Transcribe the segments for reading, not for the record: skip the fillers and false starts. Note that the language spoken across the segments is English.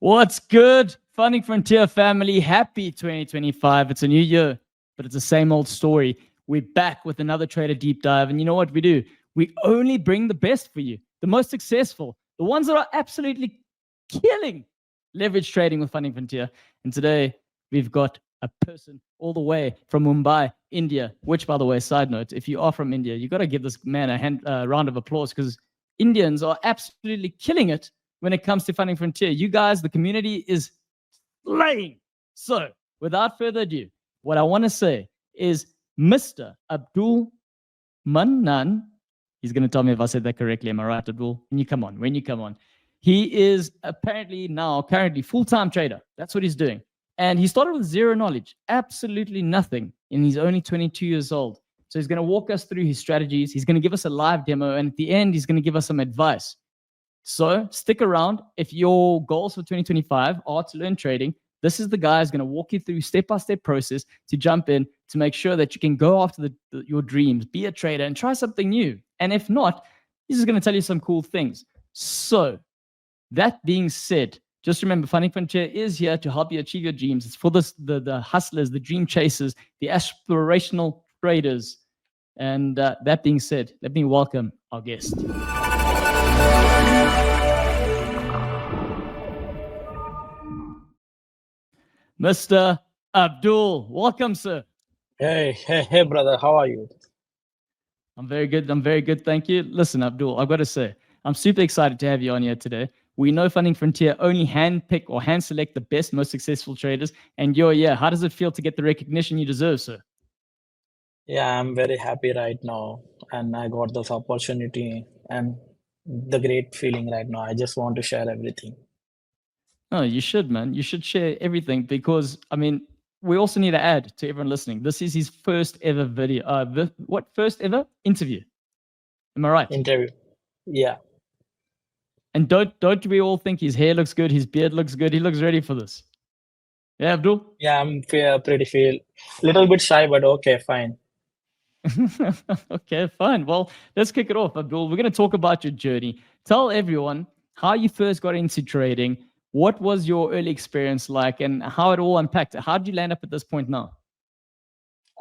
What's good, Funding Frontier family? Happy 2025. It's a new year, but it's the same old story. We're back with another trader deep dive. And you know what we do? We only bring the best for you, the most successful, the ones that are absolutely killing leverage trading with Funding Frontier. And today we've got a person all the way from Mumbai, India, which, by the way, side note, if you are from India, you got to give this man a round of applause because Indians are absolutely killing it when it comes to Funding Frontier. You guys, the community is slaying. So, without further ado, what I want to say is Mr. Abdul Mannan. He's going to tell me if I said that correctly. Am I right, Abdul? When you come on. He is apparently now currently full-time trader. That's what he's doing. And he started with zero knowledge, absolutely nothing, and he's only 22 years old. So he's going to walk us through his strategies. He's going to give us a live demo, and at the end, he's going to give us some advice. So stick around. If your goals for 2025 are to learn trading, this is the guy who's going to walk you through step-by-step process to jump in to make sure that you can go after your dreams, be a trader, and try something new. And if not, he's just going to tell you some cool things. So that being said, just remember, Funding Frontier is here to help you achieve your dreams. It's for the hustlers, the dream chasers, the aspirational traders. And that being said, let me welcome our guest. Mr. Abdul, welcome, sir. Hey, brother. How are you? I'm very good. Thank you. Listen, Abdul, I've got to say, I'm super excited to have you on here today. We know Funding Frontier only hand-pick or hand-select the best, most successful traders, and you're here. How does it feel to get the recognition you deserve, sir? Yeah, I'm very happy right now, and I got this opportunity and the great feeling right now. I just want to share everything. Oh, you should, man. You should share everything because, I mean, we also need to add to everyone listening. This is his first ever video. First ever interview? Am I right? Interview. Yeah. And don't we all think his hair looks good, his beard looks good, he looks ready for this? Yeah, Abdul? Yeah, I'm feel little bit shy, but okay, fine. Okay, fine. Well, let's kick it off, Abdul. We're going to talk about your journey. Tell everyone how you first got into trading. What was your early experience like and how it all unpacked? How did you land up at this point now?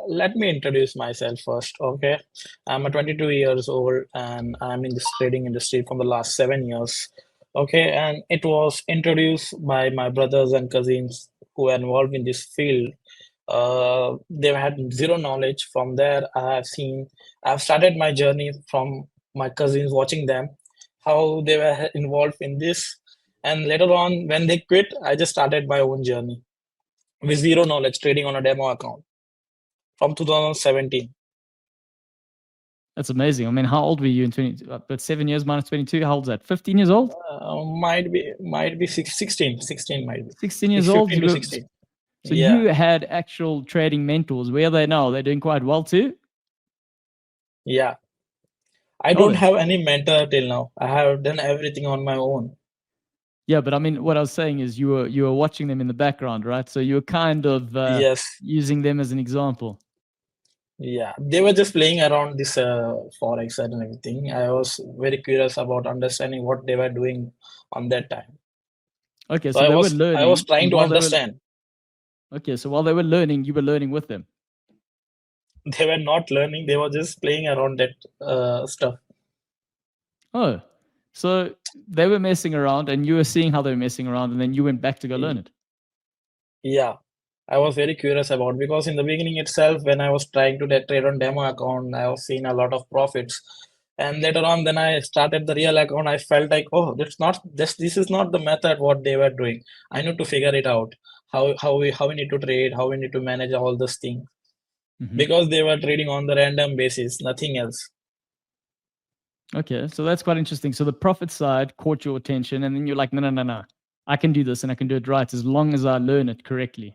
Let me introduce myself first, okay? I'm a 22 years old and I'm in this trading industry from the last 7 years, okay? And it was introduced by my brothers and cousins who were involved in this field. They had zero knowledge. From there, I've started my journey from my cousins, watching them, how they were involved in this. And later on, when they quit, I just started my own journey with zero knowledge, trading on a demo account from 2017. That's amazing. I mean, how old were you in but 7 years minus 22? How old is that? 15 years old? Might be 16 might be. 16 years old? 15 to 16. So Yeah. you had actual trading mentors. Where are they now? They're doing quite well too? Yeah. I don't have any mentor till now. I have done everything on my own. Yeah, but I mean, what I was saying is you were watching them in the background, right? So you were kind of Yes. using them as an example. Yeah, they were just playing around this forex and everything. I was very curious about understanding what they were doing on that time. Okay, so they were learning. I was trying to understand. Okay, so while they were learning, you were learning with them. They were not learning. They were just playing around that stuff. Oh, so they were messing around and you were seeing how they were messing around and then you went back to go learn it. Yeah, I was very curious about, because in the beginning itself, when I was trying to trade on demo account, I was seeing a lot of profits. And later on, then I started the real account. I felt like, oh, this is not the method what they were doing. I need to figure it out. How we need to trade, how we need to manage all this thing. Because they were trading on the random basis, nothing else. Okay, so that's quite interesting. So the profit side caught your attention, and then you're like, no. I can do this and I can do it right as long as I learn it correctly.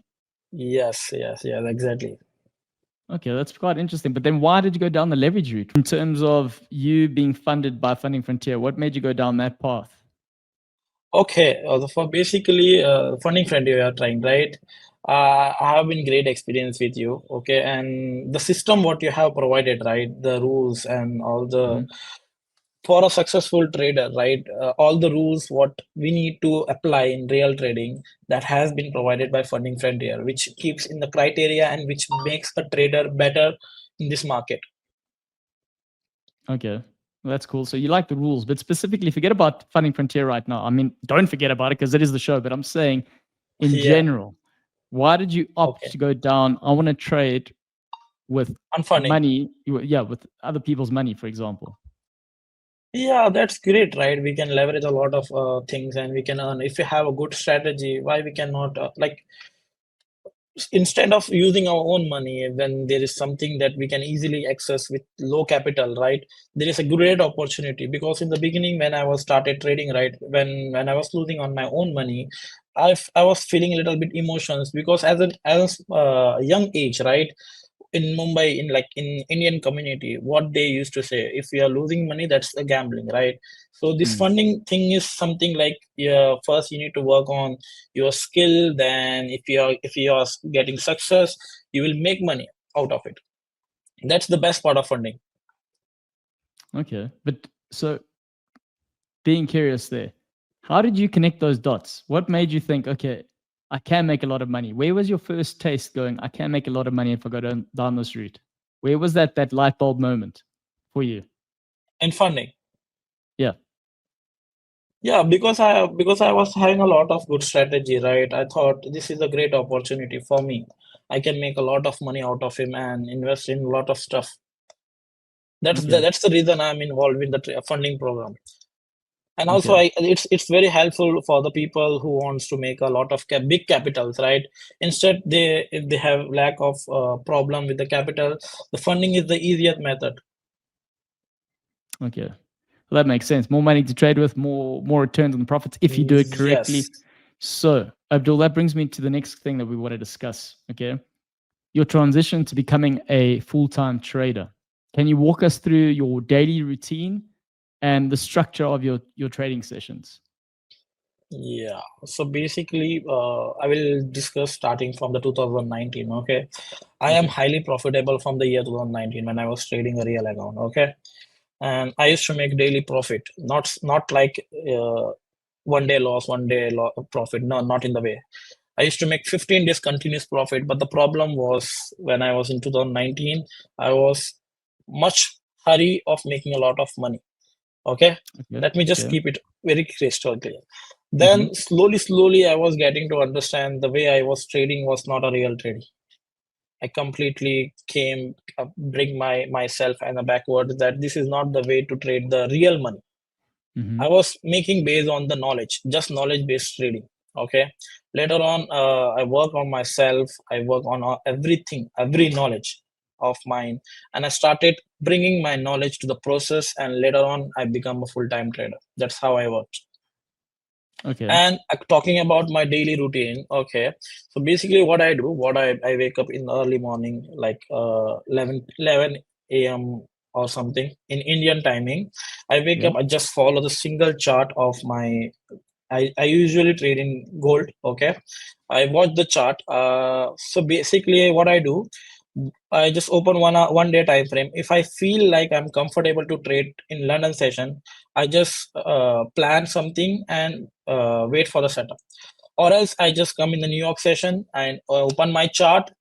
Yes, exactly. Okay, that's quite interesting. But then why did you go down the leverage route in terms of you being funded by Funding Frontier? What made you go down that path? Okay, for basically Funding Frontier you are trying, right? I have been great experience with you, okay? And the system what you have provided, right? The rules and all the for a successful trader, right? All the rules what we need to apply in real trading that has been provided by Funding Frontier, which keeps in the criteria and which makes a trader better in this market. Okay. Well, that's cool. So you like the rules, but specifically, forget about Funding Frontier right now. I mean, don't forget about it because it is the show, but I'm saying in Yeah. general, why did you opt Okay. to go down? I want to trade with On funding. money. Yeah, with other people's money, for example. Yeah, that's great, right? We can leverage a lot of things and we can earn. If we have a good strategy, why we cannot like instead of using our own money when there is something that we can easily access with low capital, right? There is a great opportunity because in the beginning when I was started trading, right, when I was losing on my own money, I was feeling a little bit emotions because as a young age, right, in Mumbai, in like in Indian community, what they used to say, if you are losing money, that's a gambling, right? So this Mm. funding thing is something like, yeah, first you need to work on your skill. Then if you are getting success, you will make money out of it. That's the best part of funding. Okay. But so being curious there, how did you connect those dots? What made you think, okay, I can make a lot of money? Where was your first taste going, I can make a lot of money if I go down this route? Where was that light bulb moment for you? In funding. Yeah. Yeah, because I was having a lot of good strategy, right? I thought this is a great opportunity for me. I can make a lot of money out of him and invest in a lot of stuff. Okay. That's the reason I'm involved in the funding program. And also, Okay. it's very helpful for the people who wants to make a lot of big capitals, right? Instead, if they have lack of problem with the capital, the funding is the easiest method. Okay. Well, that makes sense. More money to trade with, more returns on the profits if you do it correctly. Yes. So, Abdul, that brings me to the next thing that we want to discuss. Okay. Your transition to becoming a full-time trader. Can you walk us through your daily routine and the structure of your trading sessions? Yeah. So basically, I will discuss starting from the 2019. Okay. I am Okay. highly profitable from the year 2019 when I was trading a real account. Okay. And I used to make daily profit, not like 1 day loss, 1 day profit. No, not in the way. I used to make 15 days continuous profit, but the problem was when I was in 2019, I was much hurry of making a lot of money. Okay, Okay. let me just Okay. keep it very crystal clear. Mm-hmm. Then slowly, I was getting to understand the way I was trading was not a real trading. I completely came bring myself and a backward that this is not the way to trade the real money. Mm-hmm. I was making based on the knowledge, just knowledge based trading. Okay. Later on, I work on myself. I work on everything, every knowledge of mine, and I started bringing my knowledge to the process. And later on, I become a full time trader. That's how I worked. Okay. And talking about my daily routine, okay. So basically, what I do, I wake up in the early morning, like 11 a.m. or something in Indian timing. I wake Yeah. up, I just follow the single chart of my. I usually trade in gold, okay. I watch the chart. So basically, what I do, I just open 1 day time frame. If I feel like I'm comfortable to trade in London session, I just plan something and wait for the setup. Or else I just come in the New York session and open my chart.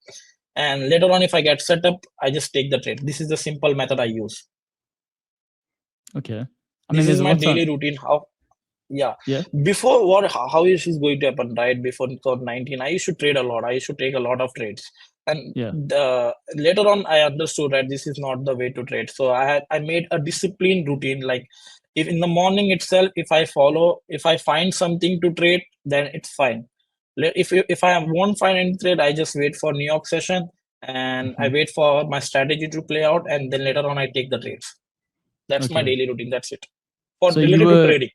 And later on, if I get set up, I just take the trade. This is the simple method I use. Okay. I mean, This is there's a my lot on. daily routine. Yeah. Yeah. Before how is this going to happen, right? Before 2019, I used to trade a lot. I used to take a lot of trades. And Yeah. later on, I understood that this is not the way to trade. So I made a disciplined routine. Like if in the morning itself, if I find something to trade, then it's fine. If I won't find any trade, I just wait for New York session and I Mm-hmm. wait for my strategy to play out, and then later on I take the trades. That's my Okay. daily routine. That's it for So you related to were trading.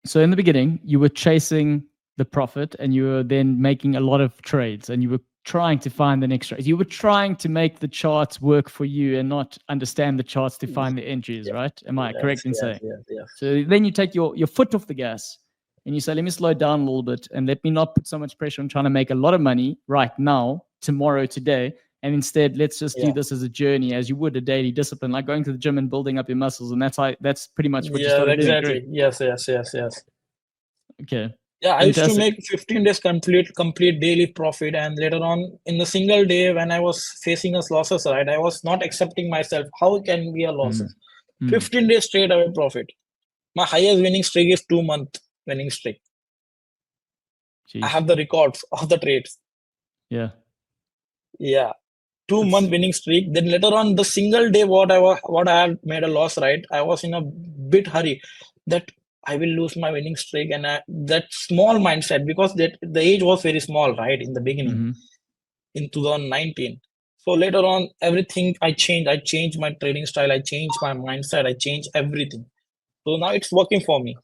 so in the beginning, you were chasing the profit and you were then making a lot of trades and you were trying to find the next trade. You were trying to make the charts work for you and not understand the charts to find the entries, Yes, right? Am I yes, correct in yes, saying? yes, yes. So then you take your foot off the gas and you say, let me slow down a little bit and let me not put so much pressure on trying to make a lot of money right now, tomorrow, today, and instead let's just do Yeah. this as a journey, as you would a daily discipline, like going to the gym and building up your muscles. And that's pretty much what you Yeah, started doing, correct? exactly. Yes, yes, yes, yes. Okay, Yeah, I used to fantastic. make 15 days complete daily profit, and later on in the single day when I was facing us losses, right, I was not accepting myself. How can be a Mm. losses? Mm. 15 days straight away profit. My highest winning streak is 2 month winning streak. I Jeez. have the records of the trades. Yeah, Yeah, 2 month that's winning streak. Then later on, the single day what I had made a loss, right? I was in a bit hurry that I will lose my winning streak, and that small mindset, because that the age was very small, right, in the beginning hmm in 2019. So later on, everything I changed. I changed my trading style. I changed my mindset. I changed everything. So now it's working for me.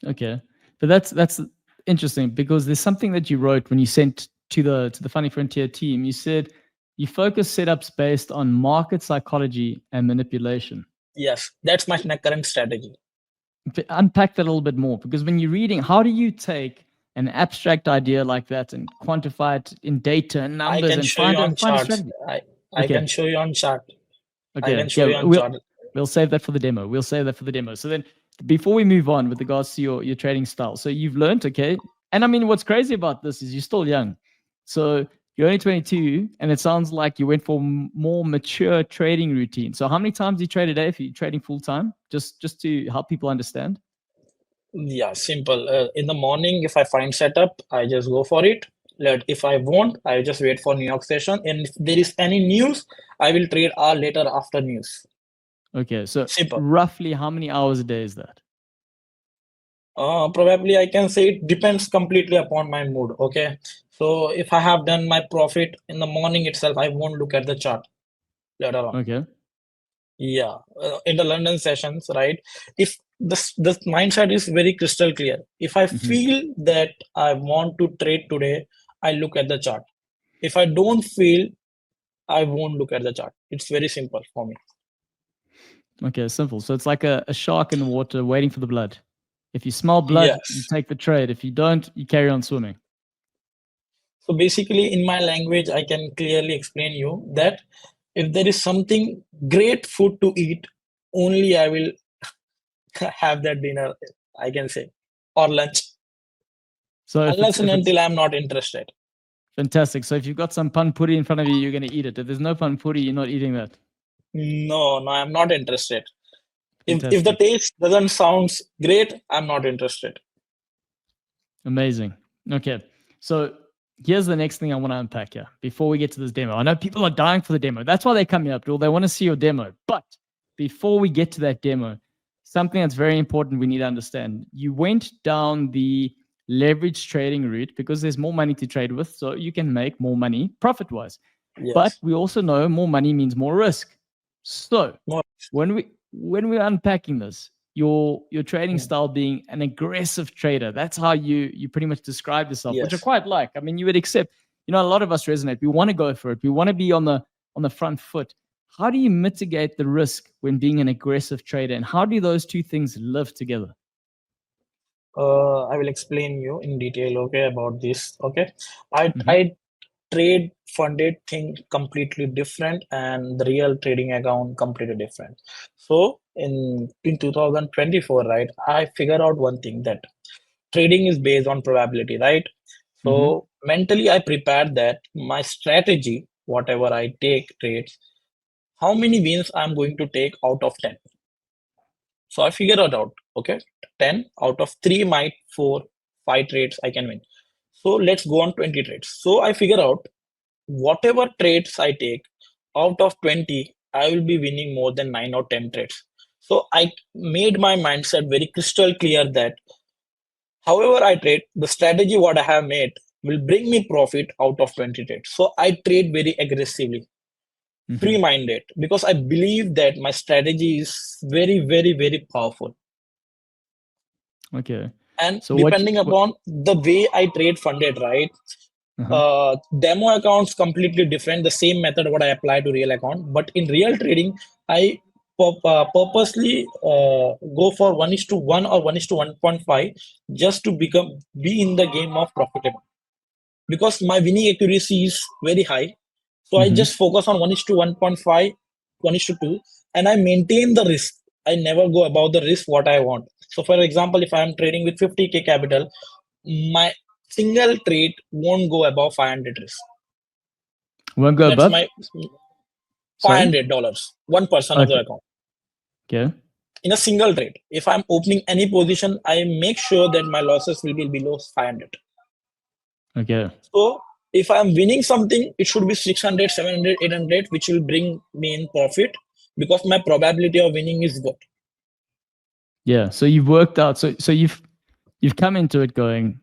okay. But that's interesting, because there's something that you wrote when you sent to the Funny Frontier team. You said you focus setups based on market psychology and manipulation. Yes, that's my current strategy. Unpack that a little bit more, because when you're reading, how do you take an abstract idea like that and quantify it in data and I numbers can and show you on find a charts. strategy? I Okay, can show you on chart. I okay, can show yeah, you on chart. we'll save that for the demo. We'll save that for the demo. So then, before we move on with regards to your trading style, so you've learned, okay, and I mean, what's crazy about this is you're still young, so you're only 22, and it sounds like you went for more mature trading routine. So how many times do you trade a day if you're trading full time? Just to help people understand. Yeah, simple. In the morning, if I find setup, I just go for it. If I won't, I just wait for New York session. And if there is any news, I will trade hour later after news. Okay, so Simple. roughly how many hours a day is that? Probably I can say it depends completely upon my mood. Okay. So if I have done my profit in the morning itself, I won't look at the chart later on. Okay. Yeah, in the London sessions, right? If this mindset is very crystal clear. If I hmm feel that I want to trade today, I look at the chart. If I don't feel, I won't look at the chart. It's very simple for me. Okay, simple. So it's like a shark in the water waiting for the blood. If you smell blood, you Yes. take the trade. If you don't, you carry on swimming. So basically, in my language, I can clearly explain you that if there is something great food to eat, only I will have that dinner, I can say, or lunch, So unless and if it's until I'm not interested. fantastic. So if you've got some pan puri in front of you, you're going to eat it. If there's no pan puri, you're not eating that. No, no, I'm not interested. If the Fantastic. taste doesn't sounds great, I'm not interested. Amazing. Okay. So here's the next thing I want to unpack here before we get to this demo. I know people are dying for the demo. That's why they come here, Abdul. They want to see your demo. But before we get to that demo, something that's very important we need to understand. You went down the leverage trading route because there's more money to trade with. So you can make more money profit wise. But Yes. we also know more money means more risk. So More. when we're unpacking this, your trading Mm. style being an aggressive trader, that's how you pretty much describe yourself, which I Yes. quite like. I mean, you would accept, a lot of us resonate. We want to go for it. We want to be on the front foot. How do you mitigate the risk when being an aggressive trader, and how do those two things live together? I will explain you in detail, okay, about this. Okay. I hmm I trade funded thing completely different and the real trading account completely different. So in 2024, right, I figured out one thing that trading is based on probability, right? hmm So mentally I prepared that my strategy, whatever I take trades, how many wins I'm going to take out of 10. So I figured it out. Okay. 10 out of 3 might 4, 5 trades I can win. So let's go on 20 trades. So I figure out whatever trades I take out of 20, I will be winning more than 9 or 10 trades. So I made my mindset very crystal clear that however I trade, the strategy what I have made will bring me profit out of 20 trades. So I trade very aggressively, hmm free-minded, because I believe that my strategy is very, very, very powerful. Okay. And So depending upon the way I trade funded, right? uh-huh. Demo accounts completely different. The same method what I apply to real account, but in real trading, I purposely go for 1:1 or 1:1.5 just to be in the game of profitable, because my winning accuracy is very high. So I just focus on 1 is to 1.5, 1 is to 2, and I maintain the risk. I never go above the risk what I want. So for example, if I am trading with 50K capital, my single trade won't go above 500 risk. Won't go That's above? my Sorry? $500, 1% of the Okay. account. Okay. In a single trade, if I'm opening any position, I make sure that my losses will be below 500. Okay. So if I'm winning something, it should be 600, 700, 800, which will bring me in profit because my probability of winning is good. Yeah. So you've worked out. So you've come into it going,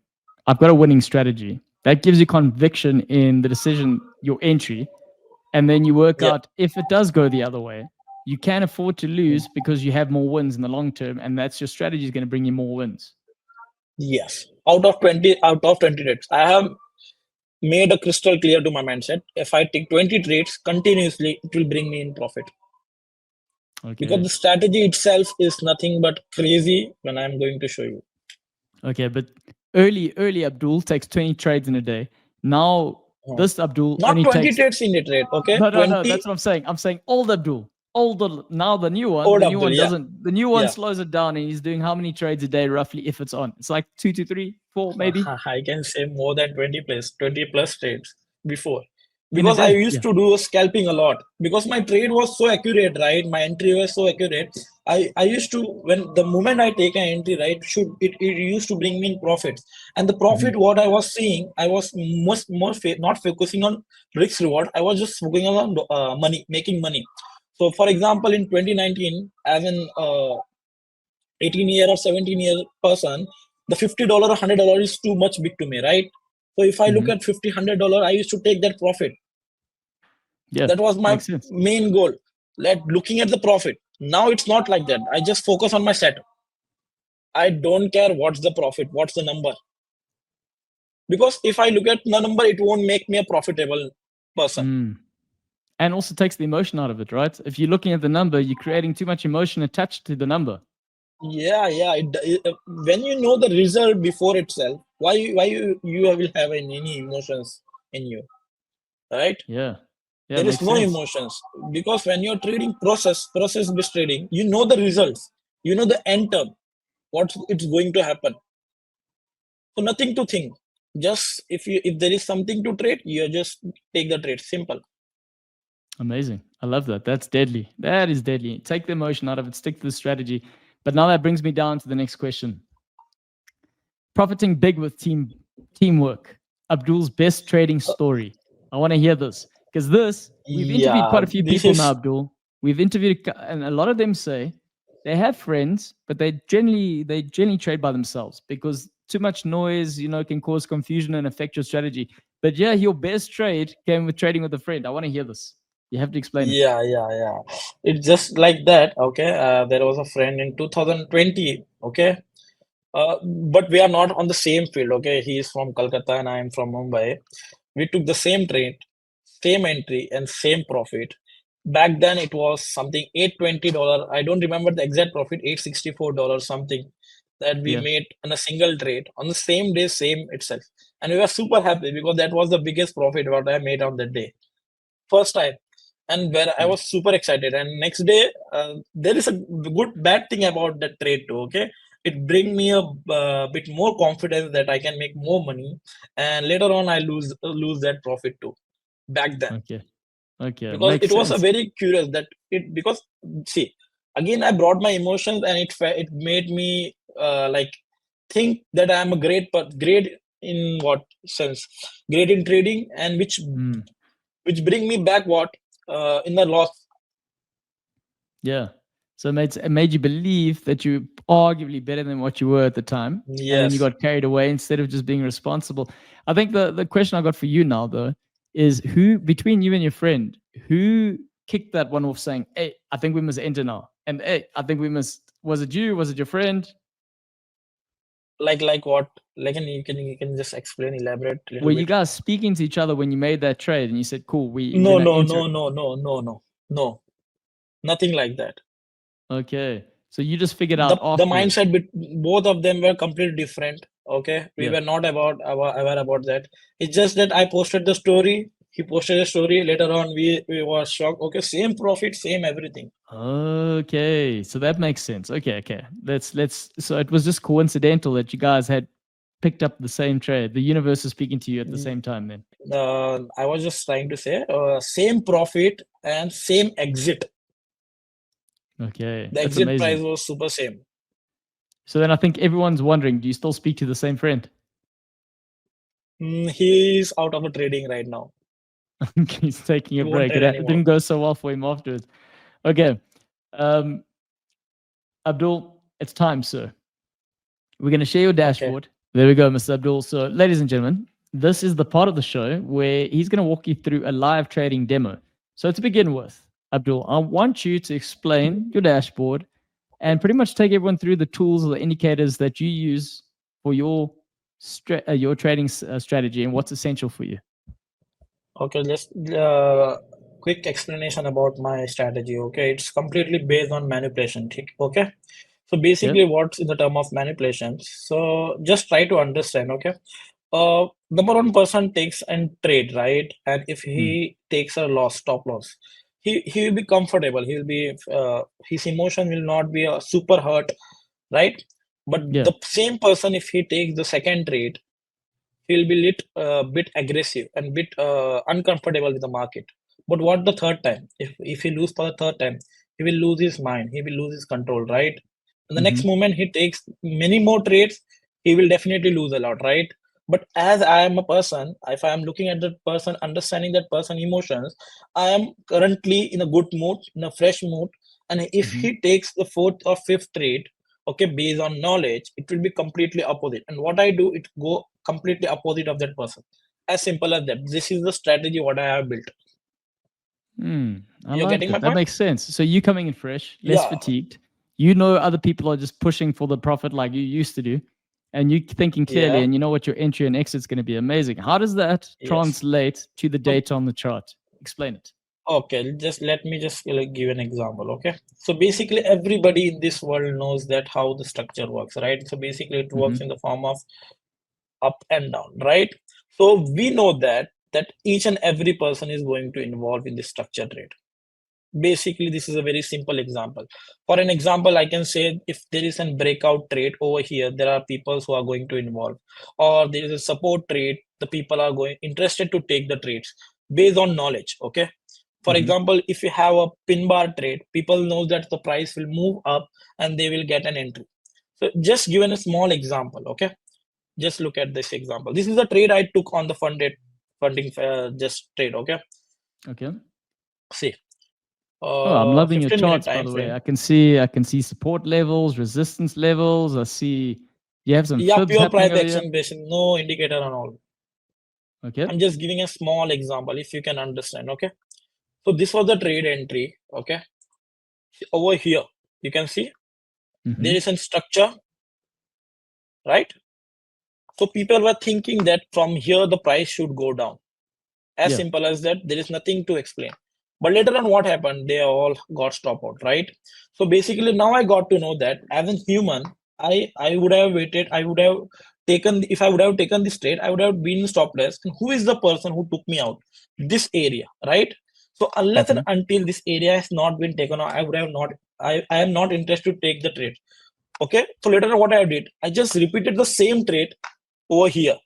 I've got a winning strategy. That gives you conviction in the decision, your entry. And then you work Yeah. out if it does go the other way, you can afford to lose because you have more wins in the long term. And that's your strategy is going to bring you more wins. Yes. Out of 20 trades, I have made a crystal clear to my mindset. If I take 20 trades continuously, it will bring me in profit. Because Okay. the strategy itself is nothing but crazy when I'm going to show you. Okay. But early Abdul takes 20 trades in a day. Now this Abdul Not only 20 takes trades in a trade, okay? no. 20 That's what I'm saying. I'm saying old Abdul. Older now the new old one Abdul, yeah. doesn't the new one Yeah. slows it down and he's doing how many trades a day roughly if it's on? It's like 2 to 3, 4 maybe I can say more than 20 plus trades before. in a Because I day. used Yeah. to do scalping a lot. Because my trade was so accurate, right? My entry was so accurate. I used to, when the moment I take an entry, right, it used to bring me in profits. And the profit, what I was seeing, I was not focusing on risk reward. I was just focusing on money, making money. So, for example, in 2019, as an 18-year or 17-year person, the $50 or $100 is too much big to me, right? So if I look at $50, $100, I used to take that profit. Yeah. That was my Makes sense. main goal. Looking at the profit. Now it's not like that. I just focus on my setup. I don't care what's the profit, what's the number. Because if I look at the number, it won't make me a profitable person. And also takes the emotion out of it, right? If you're looking at the number, you're creating too much emotion attached to the number. Yeah. When you know the result before itself, why you will have any emotions in you, right? Yeah. Yeah, There is makes no sense. emotions because when you're trading process-based trading, you know the results, you know the end term, what it's going to happen. So nothing to think. Just if there is something to trade, you just take the trade. Simple. Amazing. I love that. That's deadly. That is deadly. Take the emotion out of it, stick to the strategy. But now that brings me down to the next question. Profiting big with teamwork. Abdul's best trading story. I want to hear this because we've interviewed Yeah, quite a few this people now, is Abdul. We've interviewed, and a lot of them say they have friends, but they generally trade by themselves because too much noise, can cause confusion and affect your strategy. But yeah, your best trade came with trading with a friend. I want to hear this. You have to explain it. yeah. It's just like that. Okay. There was a friend in 2020. Okay. But we are not on the same field. Okay. He is from Calcutta and I am from Mumbai. We took the same trade, same entry, and same profit. Back then it was something $820. I don't remember the exact profit, $864 something that we Yeah. made in a single trade on the same day, same itself. And we were super happy because that was the biggest profit what I made on that day. First time. And where I Yeah. was super excited. And next day, there is a good bad thing about that trade too. Okay, it bring me a bit more confidence that I can make more money, and later on I lose that profit too. Back then, Okay. Okay. because Makes it was a sense. very curious that it because see again I brought my emotions and it made me like think that I am a great in what sense, great in trading, and which bring me back what in the loss. Yeah. So it made you believe that you were arguably better than what you were at the time. And then you Yes. got carried away instead of just being responsible. I think the question I got for you now, though, is who, between you and your friend, who kicked that one off saying, hey, I think we must enter now? And hey, I think we must, was it you? Was it your friend? Like what? Like you can just explain, elaborate a little Were you bit. guys speaking to each other when you made that trade and you said, cool, we're No, going to no, enter? no, no, no, no, no, no. Nothing like that. Okay. So you just figured The out the afterwards. mindset both of them were completely different. Okay, we Yeah. were not aware about that. It's just that I posted the story. He posted a story. Later on, we were shocked. Okay, same profit, same everything. Okay, so that makes sense. Okay. Let's. So it was just coincidental that you guys had picked up the same trade. The universe is speaking to you at the same time. Then. I was just trying to say same profit and same exit. Okay, The that's exit price amazing. was super same. So then I think everyone's wondering: do you still speak to the same friend? He's out of a trading right now. He's taking He a won't break. trade It anymore. didn't go so well for him afterwards. Okay, um, Abdul, it's time, sir. We're going to share your Okay. dashboard. There we go, Mr. Abdul. So, ladies and gentlemen, this is the part of the show where he's going to walk you through a live trading demo. So, to begin with, Abdul, I want you to explain your dashboard and pretty much take everyone through the tools or the indicators that you use for your trading strategy and what's essential for you. Okay, just quick explanation about my strategy. Okay, it's completely based on manipulation. Okay, so basically, Yep. what's in the term of manipulation? So just try to understand. Okay, number one person takes and trade, right? And if Hmm. he takes a loss, stop loss, he will be comfortable. He'll be his emotion will not be super hurt, right? But Yeah. the same person, if he takes the second trade, he'll be bit aggressive and bit uncomfortable with the market. But what the third time? If he lose for the third time, he will lose his mind. He will lose his control, right? And the next Mm-hmm. moment he takes many more trades, he will definitely lose a lot, right? But as I am a person, if I am looking at that person, understanding that person emotions, I am currently in a good mood, in a fresh mood. And if Mm-hmm. he takes the fourth or fifth trade, okay, based on knowledge, it will be completely opposite. And what I do, it go completely opposite of that person. As simple as that. This is the strategy what I have built. I You're like getting my that. That point? makes sense. So you coming in fresh, less Yeah. fatigued. You know other people are just pushing for the profit like you used to do, and you thinking clearly, Yeah. and you know what your entry and exit is going to be amazing. How does that Yes. translate to the So data on the chart? Explain it. okay, just let me just give an example. Okay. So basically everybody in this world knows that how the structure works, right? So basically it works in Mm-hmm. the form of up and down, right? So we know that each and every person is going to involve in the structure trade. Basically, this is a very simple example. For an example, I can say if there is a breakout trade over here, there are people who are going to involve, or there is a support trade, the people are going interested to take the trades based on knowledge. Okay. For Mm-hmm. example, if you have a pin bar trade, people know that the price will move up and they will get an entry. So just given a small example, okay. Just look at this example. This is the trade I took on the funding just trade. Okay. Okay. See, Oh, I'm loving your 15-minute charts, by time the way. frame. I can see support levels, resistance levels. I see you have some Yeah, fibs pure happening price over here. action based, no indicator and all. Okay. I'm just giving a small example if you can understand. Okay. So this was the trade entry. Okay. Over here, you can see there Mm-hmm. is a structure, right? So people were thinking that from here the price should go down. As Yeah. simple as that. There is nothing to explain. But later on, what happened? They all got stopped out, right? So basically, now I got to know that as a human, I would have waited. I would have taken if I would have taken this trade, I would have been stopless. And who is the person who took me out? This area, right? So unless and Mm-hmm. until this area has not been taken out, I would have not. I am not interested to take the trade. Okay. So later on, what I did, I just repeated the same trade over here.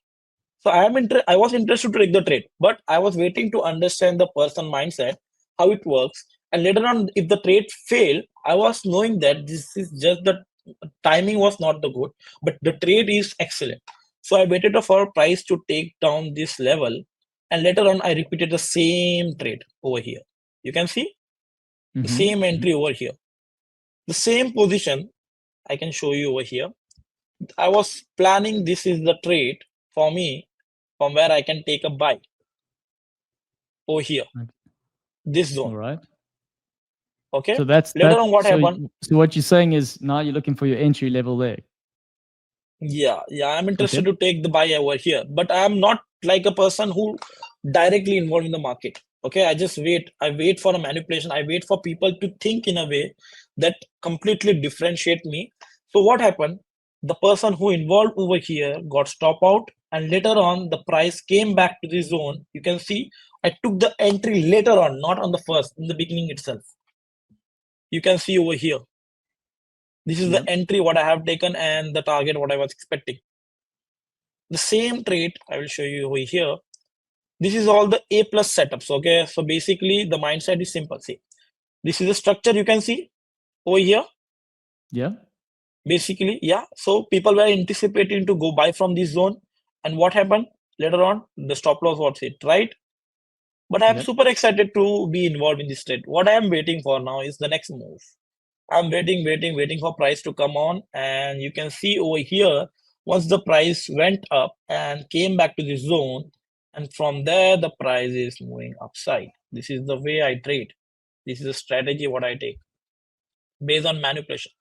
So I was interested to take the trade, but I was waiting to understand the person mindset, how it works. And later on, if the trade failed, I was knowing that this is just the timing was not the good, but the trade is excellent. So I waited for price to take down this level, and later on I repeated the same trade over here. You can see the Mm-hmm. same Mm-hmm. entry over here, the same position. I can show you over here. I was planning this is the trade for me from where I can take a buy over here, this All zone. right. Okay. So that's Later that. on, what So happened? so what you're saying is now you're looking for your entry level there. Yeah, I'm Okay. interested to take the buy over here, but I'm not like a person who directly involved in the market. Okay, I just wait. I wait for a manipulation. I wait for people to think in a way that completely differentiate me. So what happened? the person who involved over here got stop out, and later on the price came back to the zone. You can see I took the entry later on, not on the first, in the beginning itself. You can see over here, this is the Yep. entry what I have taken and the target what I was expecting. The same trade I will show you over here. This is all the A plus setups. Okay, so basically the mindset is simple. See, this is the structure you can see over here. Yeah. Basically, yeah. So people were anticipating to go buy from this zone, and what happened later on? The stop loss was hit, right? But I'm Yep. super excited to be involved in this trade. What I am waiting for now is the next move. I'm waiting for price to come on, and you can see over here once the price went up and came back to the zone, and from there the price is moving upside. This is the way I trade. This is a strategy what I take based on manipulation.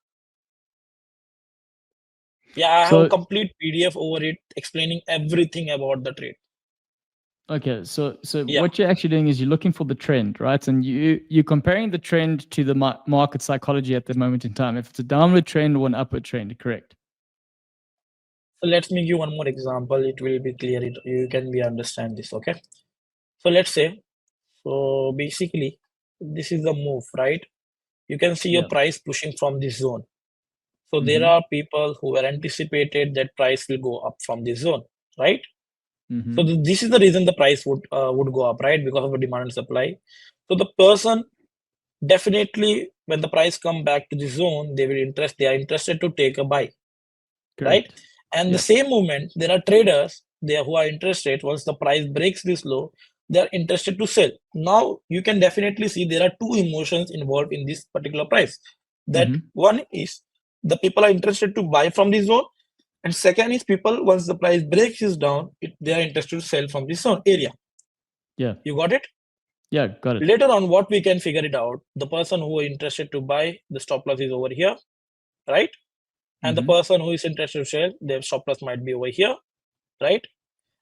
Yeah, I have a So complete PDF over it explaining everything about the trade. okay, so Yeah, what you're actually doing is you're looking for the trend, right? And you're comparing the trend to the market psychology at the moment in time. If it's a downward trend or an upward trend, correct? so let me give one more example. It will be clear. You can be understand this. Okay. So let's say, so basically, this is the move, right? You can see a Yeah. price pushing from this zone. So there Mm-hmm. are people who were anticipated that price will go up from this zone, right? So Mm-hmm. this is the reason the price would go up, right? Because of the demand and supply. So the person definitely, when the price come back to the zone, they are interested to take a buy, right? Correct. And the Yeah. same moment, there are traders there who are interested. Once the price breaks this low, they are interested to sell. Now you can definitely see there are two emotions involved in this particular price. That Mm-hmm. one is the people are interested to buy from this zone, and second is people once the price breaks is down, they are interested to sell from this zone area. Yeah. You got it? Yeah. Got it. Later on, what we can figure it out, the person who are interested to buy, the stop loss is over here, right? And the Mm-hmm. person who is interested to sell, their stop loss might be over here, right?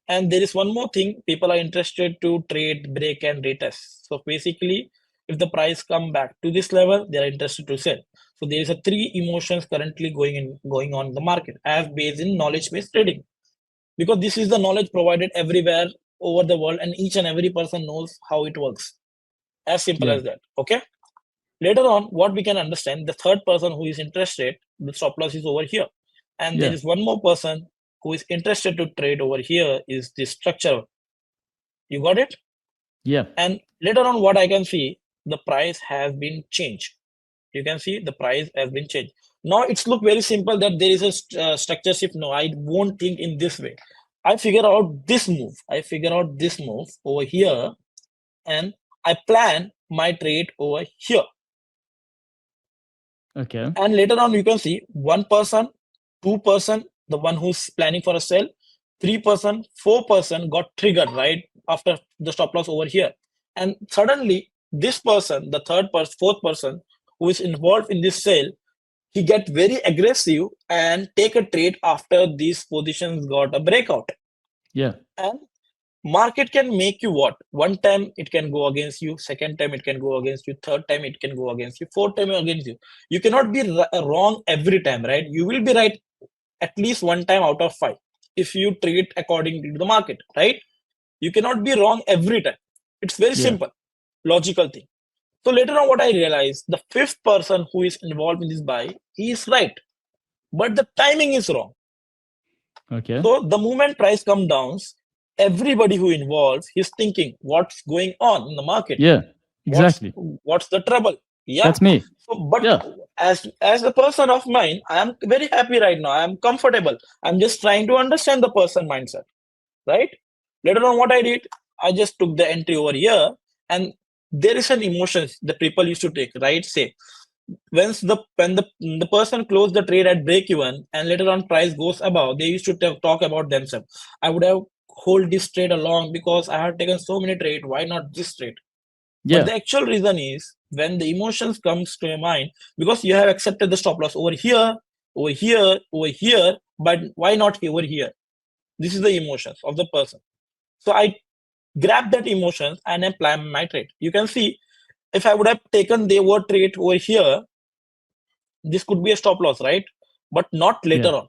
And there is one more thing, people are interested to trade, break, and retest. So basically, if the price come back to this level, they are interested to sell. So there is a three emotions currently going on in the market as based in knowledge based trading, because this is the knowledge provided everywhere over the world, and each and every person knows how it works. As simple Yeah. as that. Okay. Later on, what we can understand, the third person who is interested, the stop loss is over here. And there Yeah. is one more person who is interested to trade over here is the structure. You got it? Yeah. And later on, what I can see, the price has been changed. You can see the price has been changed. Now it's look very simple that there is a structure shift. No, I won't think in this way. I figure out this move. I figure out this move over here, and I plan my trade over here. Okay. And later on, you can see 1%, 2%, the one who's planning for a sell, 3%, 4% got triggered right after the stop loss over here. And suddenly, this person, the third person, fourth person who is involved in this sale, he get very aggressive and take a trade after these positions got a breakout. Yeah. And market can make you what? One time it can go against you, second time it can go against you, third time it can go against you, fourth time against you. You cannot be wrong every time, right? You will be right at least one time out of five if you trade according to the market, right? You cannot be wrong every time. It's very Yeah. simple, logical thing. So later on, what I realized, the fifth person who is involved in this buy, he is right, but the timing is wrong. Okay. So the moment price come down, everybody who involves, he's thinking what's going on in the market, Yeah. what's Exactly. what's the trouble. Yeah. That's me. So but Yeah. as a person of mine, I am very happy right now, I am comfortable, I'm just trying to understand the person mindset, right? Later on, what I did, I just took the entry over here, and there is an emotion that people used to take, right? Say when the person closed the trade at break even and later on price goes above, they used to talk about themselves. I would have hold this trade along because I have taken so many trade. Why not this trade? But Yeah. the actual reason is when the emotions comes to your mind, because you have accepted the stop loss over here, over here, over here, but why not over here? This is the emotions of the person. So I grab that emotions and I plan my trade. You can see if I would have taken the word trade over here, this could be a stop loss, right? But not later Yeah. on.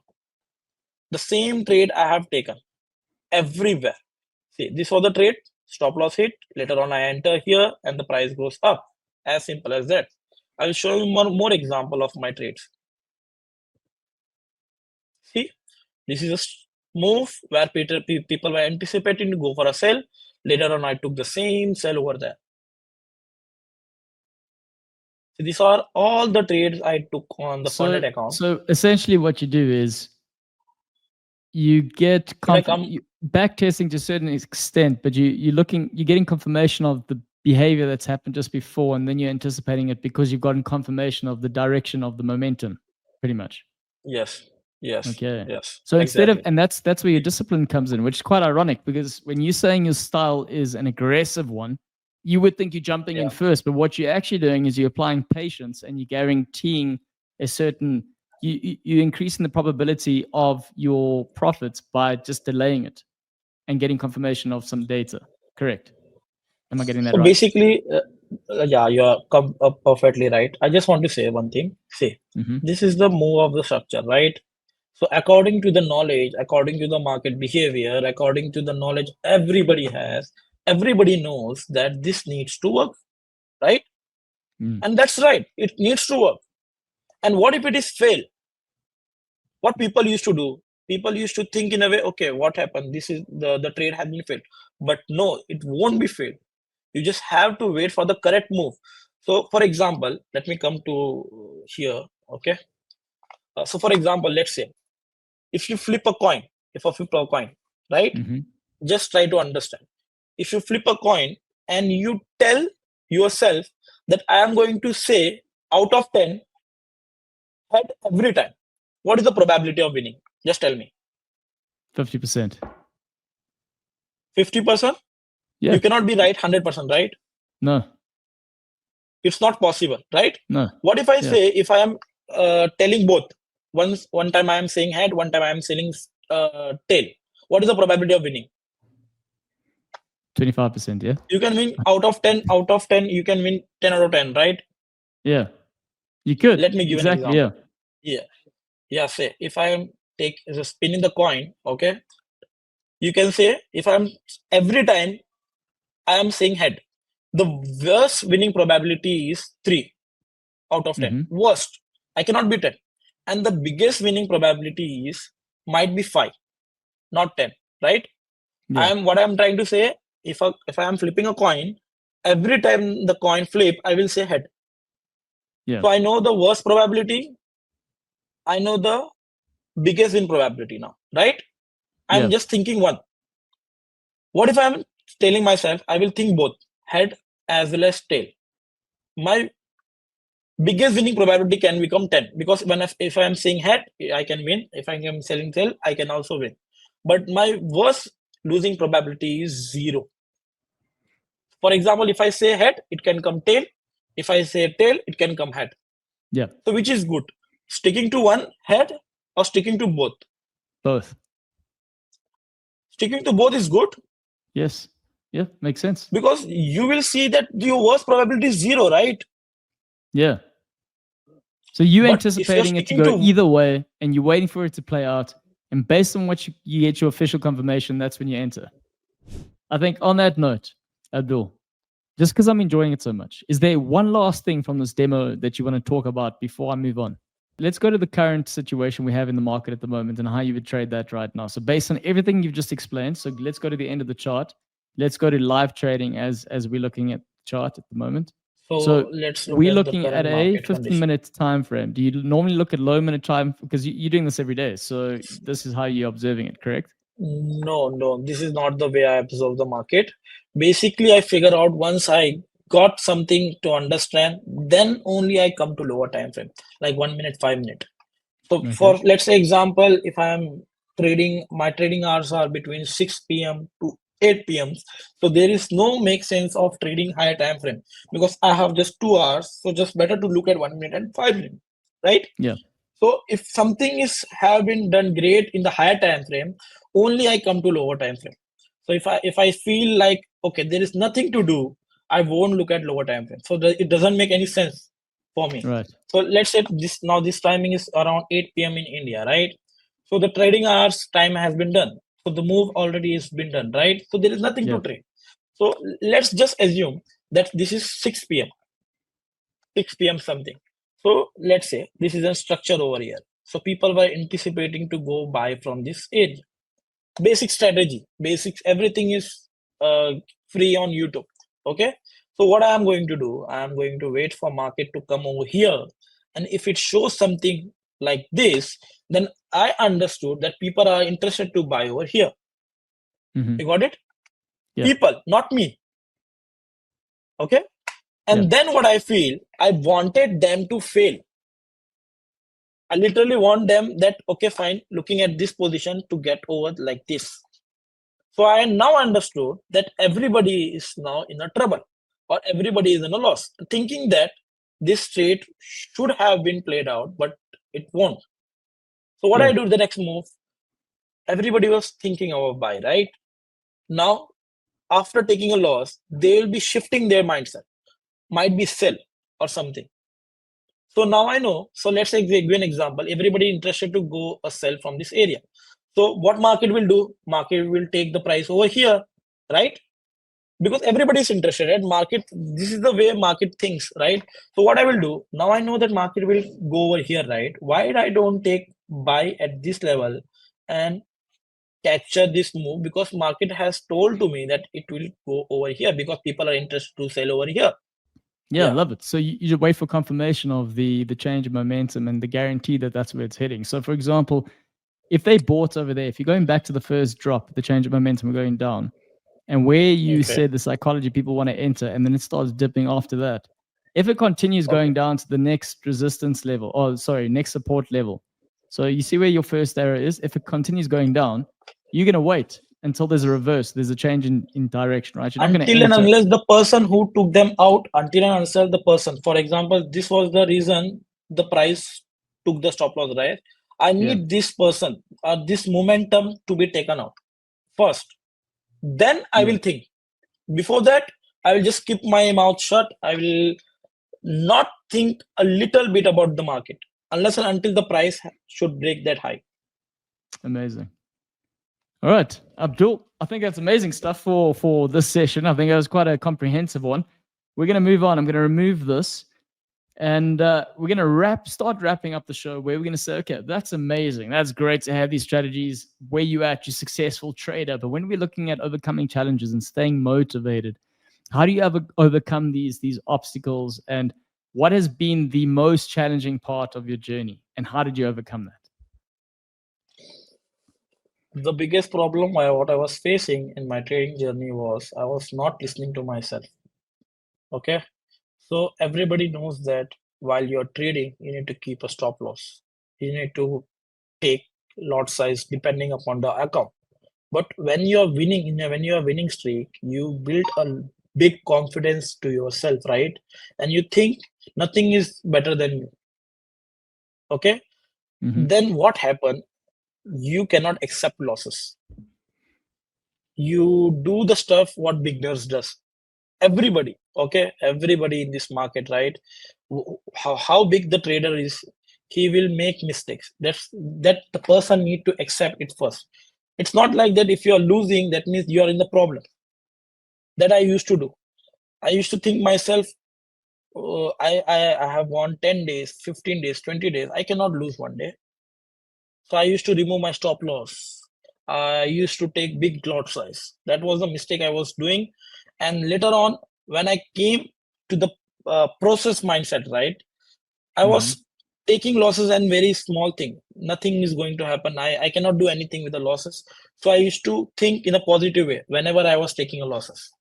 the same trade I have taken everywhere. See, this was the trade, stop loss hit. Later on, I enter here and the price goes up. As simple as that. I will show you more example of my trades. See, this is a move where people were anticipating to go for a sell. Later on, I took the same sell over there. So these are all the trades I took on the funded account. So essentially, what you do is you get back testing to a certain extent, but you're getting confirmation of the behavior that's happened just before, and then you're anticipating it because you've gotten confirmation of the direction of the momentum, pretty much. Yes. Okay. Yes. So instead of, and that's where your discipline comes in, which is quite ironic because when you're saying your style is an aggressive one, you would think you're jumping in first, but what you're actually doing is you're applying patience and you're guaranteeing a certain, you're increasing the probability of your profits by just delaying it and getting confirmation of some data. Correct? Am I getting that right? Basically, yeah, you're perfectly right. I just want to say one thing. See, this is the move of the structure, right? So according to the knowledge, according to the market behavior, according to the knowledge everybody has, everybody knows that this needs to work, right? And that's right. It needs to work. And what if it is fail? What people used to do? People used to think in a way, okay, what happened? This is the trade has been failed. But no, it won't be failed. You just have to wait for the correct move. So for example, let me come to here. Okay. So for example, let's say if you flip a coin, right? Just try to understand. If you flip a coin and you tell yourself that I am going to say out of 10 head every time, what is the probability of winning? Just tell me. 50%. 50%? Yeah. You cannot be right 100%, right? No. It's not possible, right? No. What if I say, if I am telling both, one time I am saying head, one time I am saying tail, what is the probability of winning? 25%, yeah. You can win out of 10, you can win 10 out of 10, right? Yeah. You could. Let me give an example. Yeah. Yeah, say, if I am spinning the coin, okay, you can say, if I'm every time I am saying head, the worst winning probability is 3 out of 10. Worst, I cannot be 10. And the biggest winning probability is might be 5, not 10, right? Yeah. What I'm trying to say, if I am flipping a coin, every time the coin flip, I will say head. Yeah. So I know the worst probability, I know the biggest win probability now, right? I'm just thinking one. What if I'm telling myself, I will think both head as well as tail? My biggest winning probability can become 10 because if I'm saying head, I can win. If I am selling tail, I can also win. But my worst losing probability is 0. For example, if I say head, it can come tail. If I say tail, it can come head. Yeah. So which is good? Sticking to one head or sticking to both? Both. Sticking to both is good. Yes. Yeah, makes sense. Because you will see that your worst probability is 0, right? Yeah. So you anticipating it to go either way, and you're waiting for it to play out. And based on what you get your official confirmation, that's when you enter. I think on that note, Abdul, just because I'm enjoying it so much, is there one last thing from this demo that you want to talk about before I move on? Let's go to the current situation we have in the market at the moment and how you would trade that right now. So based on everything you've just explained, so let's go to the end of the chart. Let's go to live trading as we're looking at the chart at the moment. So we're looking at a 15-minute time frame. Do you normally look at low minute time? Because you're doing this every day. So this is how you're observing it, correct? No, this is not the way I observe the market. Basically, I figure out once I got something to understand, then only I come to lower time frame, like 1 minute, 5 minute. So for, let's say example, if I am trading, my trading hours are between 6 p.m. to 8 p.m. So there is no make sense of trading higher time frame because I have just 2 hours. So just better to look at 1 minute and 5 minutes, right? Yeah. So if something is have been done great in the higher time frame, only I come to lower time frame. So if I feel like okay, there is nothing to do, I won't look at lower time frame. So it doesn't make any sense for me. Right. So let's say this timing is around 8 p.m. in India, right? So the trading hours time has been done. So the move already has been done, right? So there is nothing to Yeah. trade. So let's just assume that this is 6 p.m. 6 p.m. something. So let's say this is a structure over here. So people were anticipating to go buy from this area. Basic strategy, basics, everything is uh, free on YouTube. Okay. So what I am going to do, I am going to wait for market to come over here. And if it shows something like this, then I understood that people are interested to buy over here. Hmm. You got it? Yeah. People, not me. Okay. Yeah. And then what I feel, I wanted them to fail. I literally want them that, okay, fine, looking at this position to get over like this. So I now understood that everybody is now in a trouble or everybody is in a loss, thinking that this trade should have been played out, but it won't. So what I Yeah. do the next move, everybody was thinking of a buy, right? Now, after taking a loss, they will be shifting their mindset, might be sell or something. So now I know. So let's say give you an example. Everybody interested to go a sell from this area. So what market will do? Market will take the price over here, right? Because everybody is interested, right? Market. This is the way market thinks, right? So what I will do now? I know that market will go over here, right? Why I don't take buy at this level and capture this move? Because market has told to me that it will go over here because people are interested to sell over here. Yeah, I Yeah. love it. So you just wait for confirmation of the change of momentum and the guarantee that that's where it's heading. So, for example, if they bought over there, if you're going back to the first drop, the change of momentum going down, and where you Okay. said the psychology people want to enter, and then it starts dipping after that. If it continues Okay. going down to the next resistance level, or sorry, next support level. So you see where your first error is. If it continues going down, you're gonna wait until there's a reverse, there's a change in direction, right? You're not gonna Until and enter. unless the person who took them out, until and unless the person, for example, this was the reason the price took the stop loss, right? I Yeah. need this person or this momentum to be taken out first. Then I Yeah. will think. Before that, I will just keep my mouth shut. I will not think a little bit about the market unless and until the price should break that high. Amazing. All right, Abdul. I think that's amazing stuff for this session. I think that was quite a comprehensive one. We're gonna move on. I'm gonna remove this, and we're gonna start wrapping up the show. Where we're gonna say, okay, that's amazing. That's great to have these strategies. Where you at, you successful trader. But when we're looking at overcoming challenges and staying motivated, how do you ever overcome these obstacles? And what has been the most challenging part of your journey? And how did you overcome that? The biggest problem what I was facing in my trading journey was I was not listening to myself. Okay. So everybody knows that while you're trading, you need to keep a stop loss. You need to take lot size depending upon the account. But when you're winning when you're winning streak, you build a big confidence to yourself, right? And you think nothing is better than you. Okay. Mm-hmm. Then what happened? You cannot accept losses. You do the stuff what beginners does. Everybody, okay, everybody in this market, right? How big the trader is, he will make mistakes. That the person need to accept it first. It's not like that if you are losing that means you are in the problem. That I used to do. I used to think myself, I have won 10 days, 15 days, 20 days, I cannot lose one day. So I used to remove my stop loss. I used to take big lot size. That was the mistake I was doing. And later on, when I came to the process mindset, right, I was Mm-hmm. taking losses and very small thing. Nothing is going to happen. I cannot do anything with the losses. So I used to think in a positive way whenever I was taking a losses.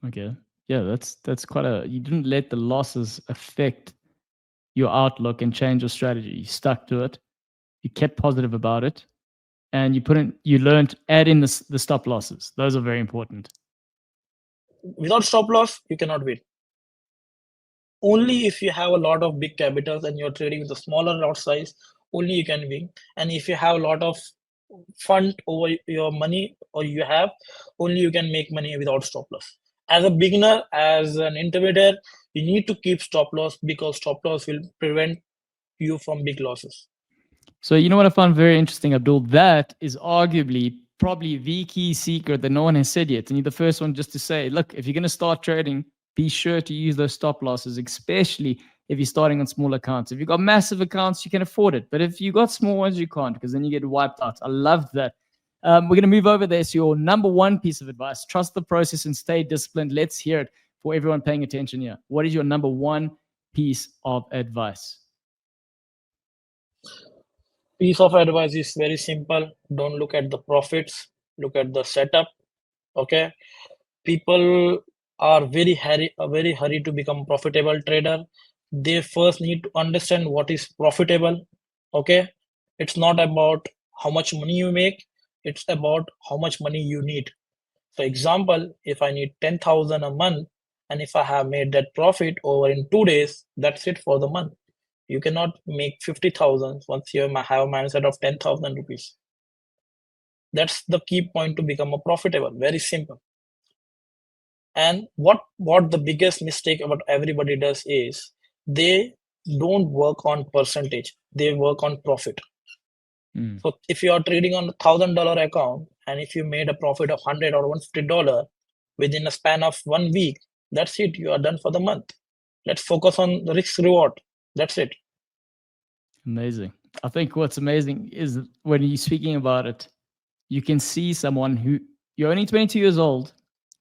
Okay. Yeah, that's quite a. You didn't let the losses affect your outlook and change your strategy. You stuck to it. You kept positive about it, and you learned add in the stop losses. Those are very important. Without stop loss, you cannot win. Only if you have a lot of big capitals and you're trading with a smaller lot size, only you can win. And if you have a lot of fund over your money or you have, only you can make money without stop loss. As a beginner, as an intermediate, you need to keep stop loss because stop loss will prevent you from big losses. So you know what I found very interesting, Abdul? That is arguably probably the key secret that no one has said yet. And you're the first one just to say, look, if you're going to start trading, be sure to use those stop losses, especially if you're starting on small accounts. If you've got massive accounts, you can afford it. But if you've got small ones, you can't, because then you get wiped out. I love that. We're going to move over there. So your number one piece of advice, trust the process and stay disciplined. Let's hear it for everyone paying attention here. What is your number one piece of advice? Piece of advice is very simple. Don't look at the profits, look at the setup. Okay. People are very hurry to become profitable trader. They first need to understand what is profitable. Okay. It's not about how much money you make, it's about how much money you need. For example, if I need 10,000 a month, and if I have made that profit over in 2 days, that's it for the month. You cannot make 50,000 once you have a mindset of 10,000 rupees. That's the key point to become a profitable. Very simple. And what the biggest mistake about everybody does is they don't work on percentage. They work on profit. So if you are trading on $1,000 account, and if you made a profit of $100 or $150 within a span of 1 week, that's it. You are done for the month. Let's focus on the risk reward. That's it. Amazing. I think what's amazing is when you're speaking about it, you can see someone who you're only 22 years old,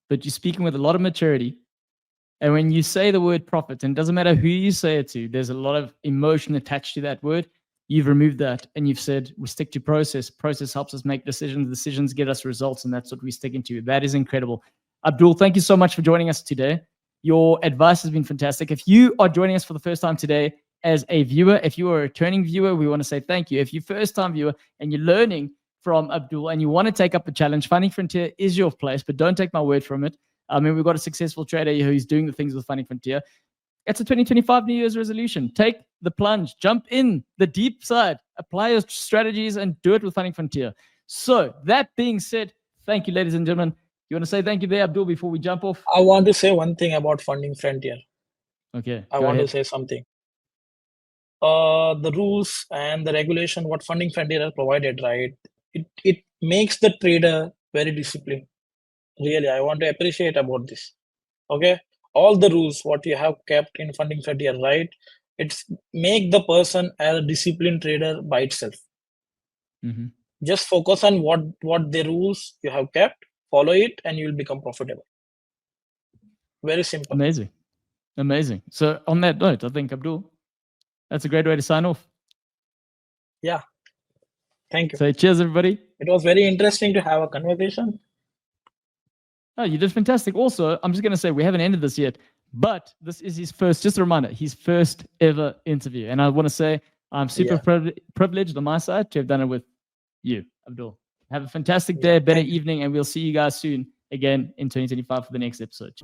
but you're speaking with a lot of maturity. And when you say the word profit, and it doesn't matter who you say it to, there's a lot of emotion attached to that word. You've removed that and you've said, we stick to process. Process helps us make decisions. Decisions get us results, and that's what we stick into. That is incredible. Abdul, thank you so much for joining us today. Your advice has been fantastic. If you are joining us for the first time today as a viewer, if you are a returning viewer, we want to say thank you. If you're first-time viewer and you're learning from Abdul and you want to take up the challenge, Funding Frontier is your place, but don't take my word from it. I mean, we've got a successful trader who's doing the things with Funding Frontier. It's a 2025 New Year's resolution. Take the plunge, jump in the deep side, apply your strategies, and do it with Funding Frontier. So that being said, thank you, ladies and gentlemen. You want to say thank you there, Abdul, before we jump off? I want to say one thing about Funding Frontier. Okay, I want to say something. The rules and the regulation what Funding Frontier has provided, right? It makes the trader very disciplined. Really, I want to appreciate about this. Okay, all the rules what you have kept in Funding Frontier, right? It's make the person a disciplined trader by itself. Just focus on what the rules you have kept, follow it, and you will become profitable. Very simple. Amazing. So on that note, I think, Abdul, that's a great way to sign off. Yeah. Thank you. So cheers, everybody. It was very interesting to have a conversation. Oh, you did fantastic. Also, I'm just going to say we haven't ended this yet, but this is his first, just a reminder, his first ever interview. And I want to say I'm super privileged on my side to have done it with you, Abdul. Have a fantastic day, better evening, and we'll see you guys soon again in 2025 for the next episode.